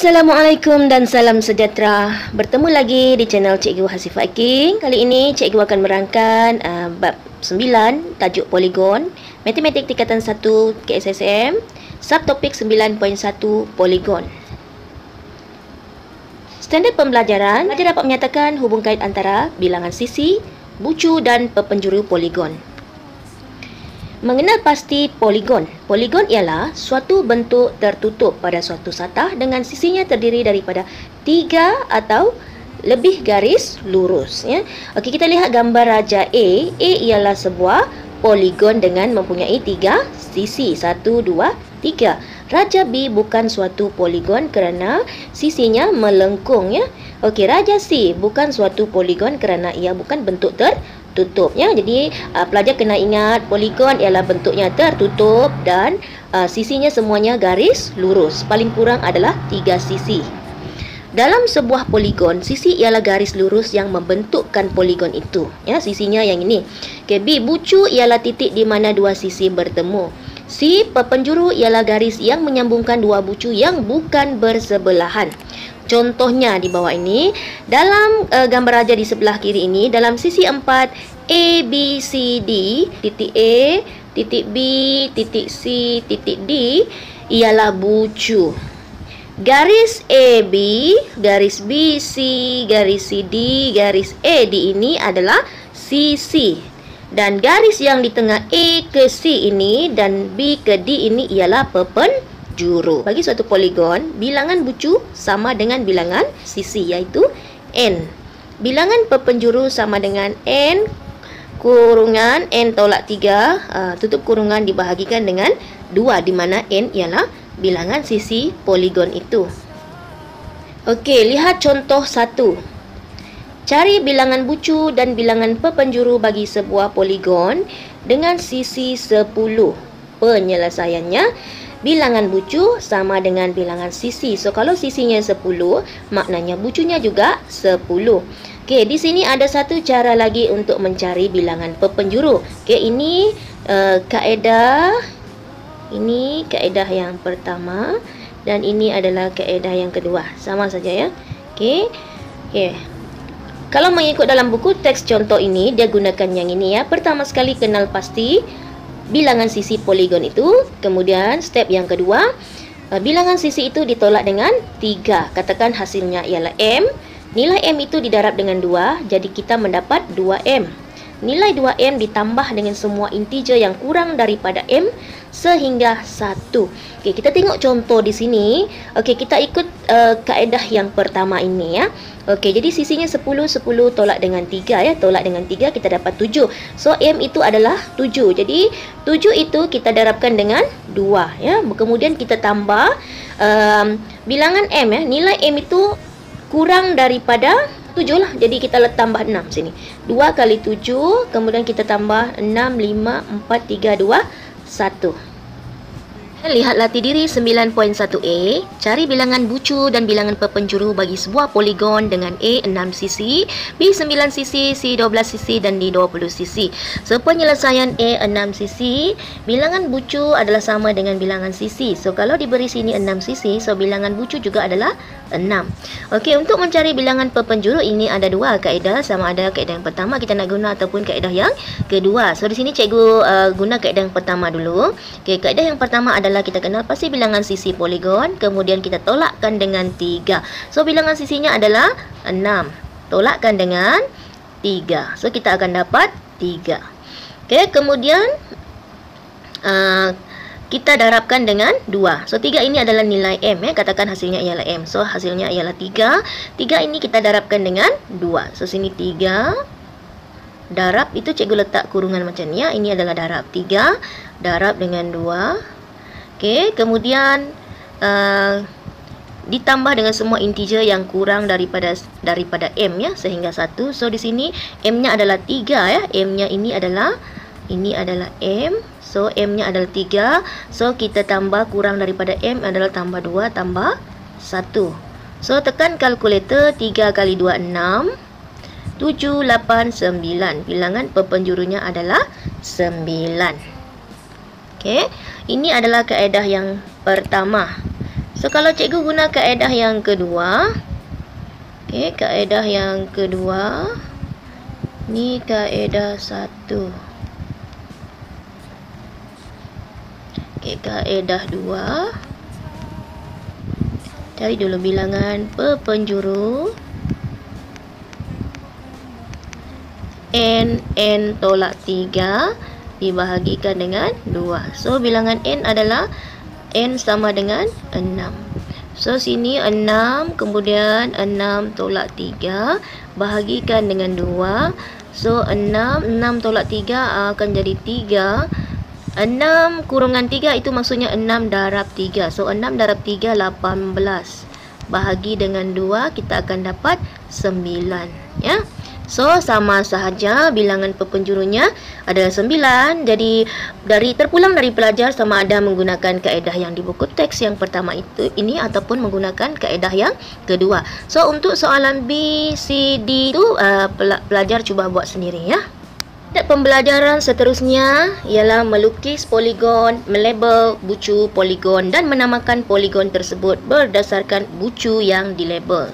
Assalamualaikum dan salam sejahtera. Bertemu lagi di channel Cikgu Hasifah Aking. Kali ini Cikgu akan merangkan bab 9 tajuk poligon, Matematik tingkatan 1 KSSM, subtopik 9.1 poligon. Standard pembelajaran, pelajar dapat menyatakan hubung kait antara bilangan sisi, bucu dan perpenjuru poligon. Mengenal pasti poligon. Poligon ialah suatu bentuk tertutup pada suatu satah dengan sisinya terdiri daripada 3 atau lebih garis lurus. Ya. Okey, kita lihat gambar raja A. A ialah sebuah poligon dengan mempunyai 3 sisi. 1, 2, 3. Raja B bukan suatu poligon kerana sisinya melengkung. Ya. Okey, raja C bukan suatu poligon kerana ia bukan bentuk tertutup. Ya. Jadi pelajar kena ingat poligon ialah bentuknya tertutup dan sisinya semuanya garis lurus. Paling kurang adalah 3 sisi. Dalam sebuah poligon, sisi ialah garis lurus yang membentukkan poligon itu. Ya, sisinya yang ini. Okay, B, bucu ialah titik di mana dua sisi bertemu. C, perpenjuru ialah garis yang menyambungkan dua bucu yang bukan bersebelahan. Contohnya di bawah ini, dalam gambar raja di sebelah kiri ini, dalam sisi 4, A, B, C, D, titik A, titik B, titik C, titik D, ialah bucu. Garis AB, garis BC, garis CD, garis AD ini adalah sisi. Dan garis yang di tengah A ke C ini dan B ke D ini ialah perpenjuru. Bagi suatu poligon, bilangan bucu sama dengan bilangan sisi, iaitu N. Bilangan perpenjuru sama dengan N kurungan N tolak 3, tutup kurungan dibahagikan dengan 2, di mana N ialah bilangan sisi poligon itu. Okey, lihat contoh 1. Cari bilangan bucu dan bilangan perpenjuru bagi sebuah poligon dengan sisi 10. Penyelesaiannya, bilangan bucu sama dengan bilangan sisi. So, kalau sisinya 10, maknanya bucunya juga 10. Okey, di sini ada satu cara lagi untuk mencari bilangan perpenjuru. Okey, ini kaedah. Ini kaedah yang pertama dan ini adalah kaedah yang kedua. Sama saja ya. Okey. Okey. Kalau mengikut dalam buku teks contoh ini, dia gunakan yang ini ya. Pertama sekali kenal pasti bilangan sisi poligon itu. Kemudian step yang kedua, bilangan sisi itu ditolak dengan 3. Katakan hasilnya ialah M. Nilai M itu didarab dengan 2, jadi kita mendapat 2M. Nilai 2M ditambah dengan semua integer yang kurang daripada M sehingga 1. Okey, kita tengok contoh di sini. Okey, kita ikut kaedah yang pertama ini ya. Okey, jadi sisinya 10, 10 tolak dengan 3 ya. Tolak dengan 3 kita dapat 7. So, M itu adalah 7. Jadi, 7 itu kita darabkan dengan 2 ya. Kemudian kita tambah bilangan M ya. Nilai M itu kurang daripada 7 lah. Jadi kita tambah 6 sini. 2 kali 7, kemudian kita tambah 6, 5, 4, 3, 2, 1. Lihat latih diri 9.1a. Cari bilangan bucu dan bilangan perpenjuru bagi sebuah poligon dengan A 6 sisi, B 9 sisi, C 12 sisi dan D 20 sisi. So, penyelesaian A 6 sisi, bilangan bucu adalah sama dengan bilangan sisi. So, kalau diberi sini 6 sisi, so bilangan bucu juga adalah 6. Okey, untuk mencari bilangan perpenjuru ini ada dua kaedah, sama ada kaedah yang pertama kita nak guna ataupun kaedah yang kedua. So, di sini cikgu guna kaedah yang pertama dulu. Okey, kaedah yang pertama adalah kita kenal pasti bilangan sisi poligon, kemudian kita tolakkan dengan 3. So, bilangan sisinya adalah 6. Tolakkan dengan 3. So, kita akan dapat 3. Okey, kemudian kita darabkan dengan 2. So, 3 ini adalah nilai M ya. Katakan hasilnya ialah M. So, hasilnya ialah 3. 3 ini kita darabkan dengan 2. So, sini 3. Darab itu cikgu letak kurungan macam ni ya. Ini adalah darab 3. Darab dengan 2. Okey, kemudian ditambah dengan semua integer yang kurang daripada M ya, sehingga 1. So, di sini M-nya adalah 3 ya. M-nya ini adalah M. So, M-nya adalah 3. So, kita tambah kurang daripada M adalah tambah 2 tambah 1. So, tekan kalkulator. 3 kali 2, 6. 7, 8, 9. Bilangan perpenjurunya adalah 9. Okey, ini adalah kaedah yang pertama. So kalau cikgu guna kaedah yang kedua, okey, kaedah yang kedua ni kaedah 1. Okey, kaedah 2. Cari dulu bilangan perpenjuru n tolak 3 dibahagikan dengan 2. So bilangan n adalah n sama dengan 6. So sini 6, kemudian 6 tolak 3 bahagikan dengan 2. So 6 tolak 3 akan jadi 3. 6 kurungan 3 itu maksudnya 6 darab 3. So 6 darab 3 18. Bahagi dengan 2 kita akan dapat 9, ya. So sama sahaja bilangan perpenjurunya adalah 9. Jadi terpulang dari pelajar sama ada menggunakan kaedah yang di buku teks yang pertama ini ataupun menggunakan kaedah yang kedua. So untuk soalan B, C, D itu pelajar cuba buat sendiri, ya. Pembelajaran seterusnya ialah melukis poligon, melabel bucu poligon dan menamakan poligon tersebut berdasarkan bucu yang dilabel.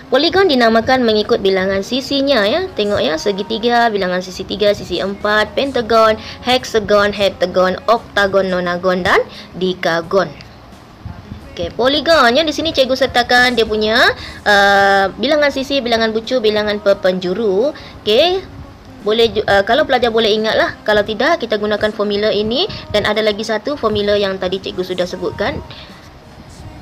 Poligon dinamakan mengikut bilangan sisinya, ya. Tengok, ya, segitiga, bilangan sisi 3, sisi 4, pentagon, hexagon, heptagon, oktagon, nonagon dan dekagon. Okey, poligon, ya, di sini cikgu sertakan dia punya bilangan sisi, bilangan bucu, bilangan perpenjuru. Okey. Boleh kalau pelajar boleh ingatlah, kalau tidak kita gunakan formula ini dan ada lagi satu formula yang tadi cikgu sudah sebutkan.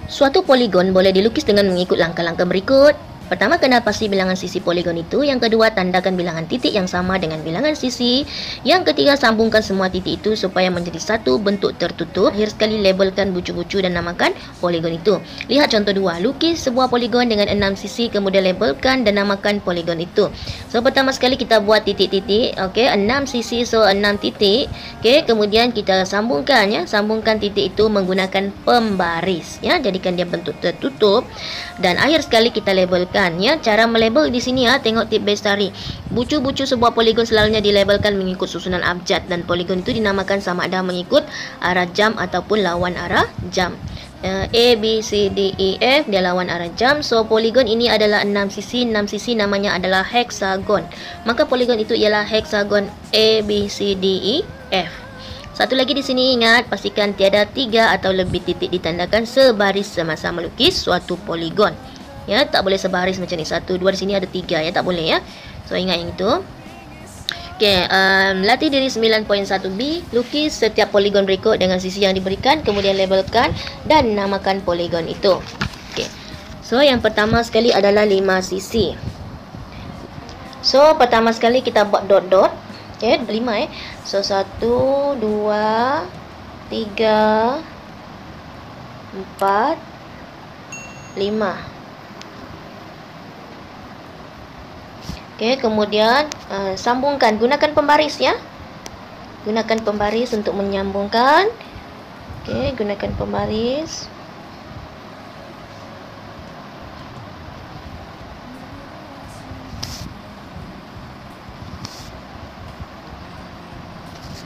Suatu poligon boleh dilukis dengan mengikut langkah-langkah berikut. Pertama, kenal pasti bilangan sisi poligon itu. Yang kedua, tandakan bilangan titik yang sama dengan bilangan sisi. Yang ketiga, sambungkan semua titik itu supaya menjadi satu bentuk tertutup. Akhir sekali, labelkan bucu-bucu dan namakan poligon itu. Lihat contoh 2. Lukis sebuah poligon dengan 6 sisi, kemudian labelkan dan namakan poligon itu. So, pertama sekali kita buat titik-titik. Okey, 6 sisi, so 6 titik. Okey, kemudian kita sambungkan, ya. Sambungkan titik itu menggunakan pembaris, ya. Jadikan dia bentuk tertutup. Dan akhir sekali kita labelkan, ya. Cara melabel di sini, ya, tengok tip bestari. Bucu-bucu sebuah poligon selalunya dilabelkan mengikut susunan abjad dan poligon itu dinamakan sama ada mengikut arah jam ataupun lawan arah jam. A, B, C, D, E, F dia lawan arah jam. So poligon ini adalah 6 sisi. 6 sisi namanya adalah hexagon. Maka poligon itu ialah hexagon A, B, C, D, E, F. Satu lagi di sini, ingat, pastikan tiada 3 atau lebih titik ditandakan sebaris semasa melukis suatu poligon. Ya, tak boleh sebaris macam ni. 1, 2, di sini ada 3, ya, tak boleh, ya. So ingat yang itu. Okey, latih diri 9.1b, lukis setiap poligon berikut dengan sisi yang diberikan, kemudian labelkan dan namakan poligon itu. Okey. So yang pertama sekali adalah 5 sisi. So pertama sekali kita buat dot-dot. Okey, 5, So 1, 2, 3, 4, 5. Okey, kemudian sambungkan, gunakan pembaris, ya. Gunakan pembaris untuk menyambungkan. Okey, gunakan pembaris.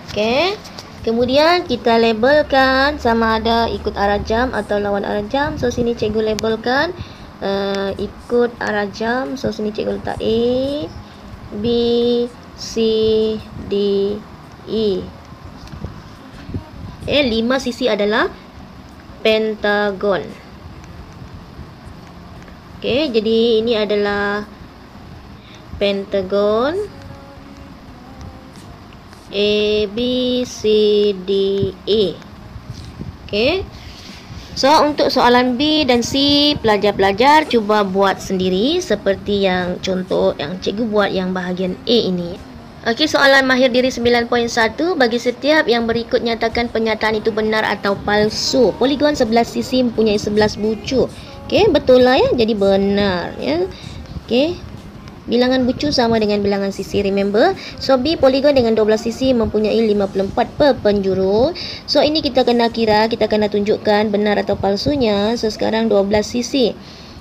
Okey, kemudian kita labelkan sama ada ikut arah jam atau lawan arah jam. So sini cikgu labelkan ikut arah jam. So sini cikgu letak A, B, C, D, E. 5 sisi adalah pentagon. Okey, jadi ini adalah pentagon A, B, C, D, E. Okey. So, untuk soalan B dan C, pelajar-pelajar cuba buat sendiri seperti yang contoh yang cikgu buat yang bahagian A ini. Okey, soalan mahir diri 9.1, bagi setiap yang berikut nyatakan pernyataan itu benar atau palsu. Poligon 11 sisi mempunyai 11 bucu. Okey, betul lah, ya. Jadi benar, ya. Okey. Bilangan bucu sama dengan bilangan sisi, remember. So B, poligon dengan 12 sisi mempunyai 54 perpenjuru. So ini kita kena kira, kita kena tunjukkan benar atau palsunya. So sekarang 12 sisi.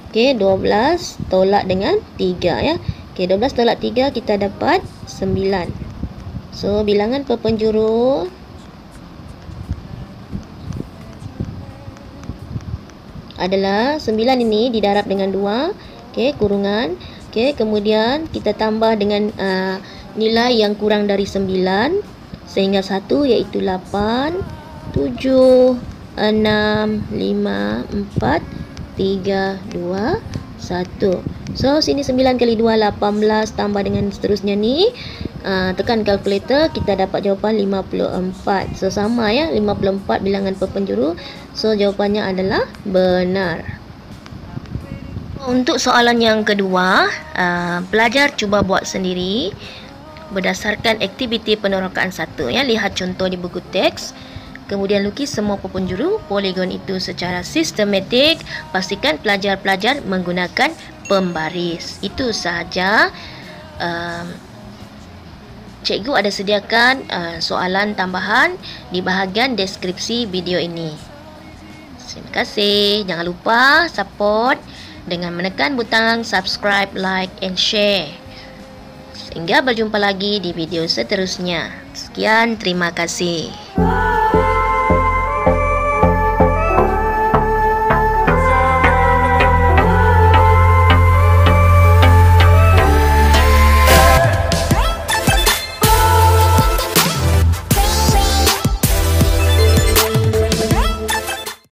Okey, 12 tolak dengan 3, ya. Okey, 12 tolak 3 kita dapat 9. So bilangan perpenjuru adalah 9 ini didarab dengan 2. Okey, kurungan. Okey, kemudian kita tambah dengan nilai yang kurang dari 9 sehingga 1, iaitu 8, 7, 6, 5, 4, 3, 2, 1. So sini 9 kali 2 18, tambah dengan seterusnya ni. Tekan kalkulator, kita dapat jawapan 54. So sama ya, 54 bilangan per penjuru. So jawapannya adalah benar. Untuk soalan yang kedua, pelajar cuba buat sendiri berdasarkan aktiviti penerokaan 1 ya. Lihat contoh di buku teks. Kemudian lukis semua penjuru poligon itu secara sistematik. Pastikan pelajar-pelajar menggunakan pembaris. Itu sahaja. Cikgu ada sediakan soalan tambahan di bahagian deskripsi video ini. Terima kasih. Jangan lupa support dengan menekan butang subscribe, like and share. Sehingga berjumpa lagi di video seterusnya. Sekian, terima kasih.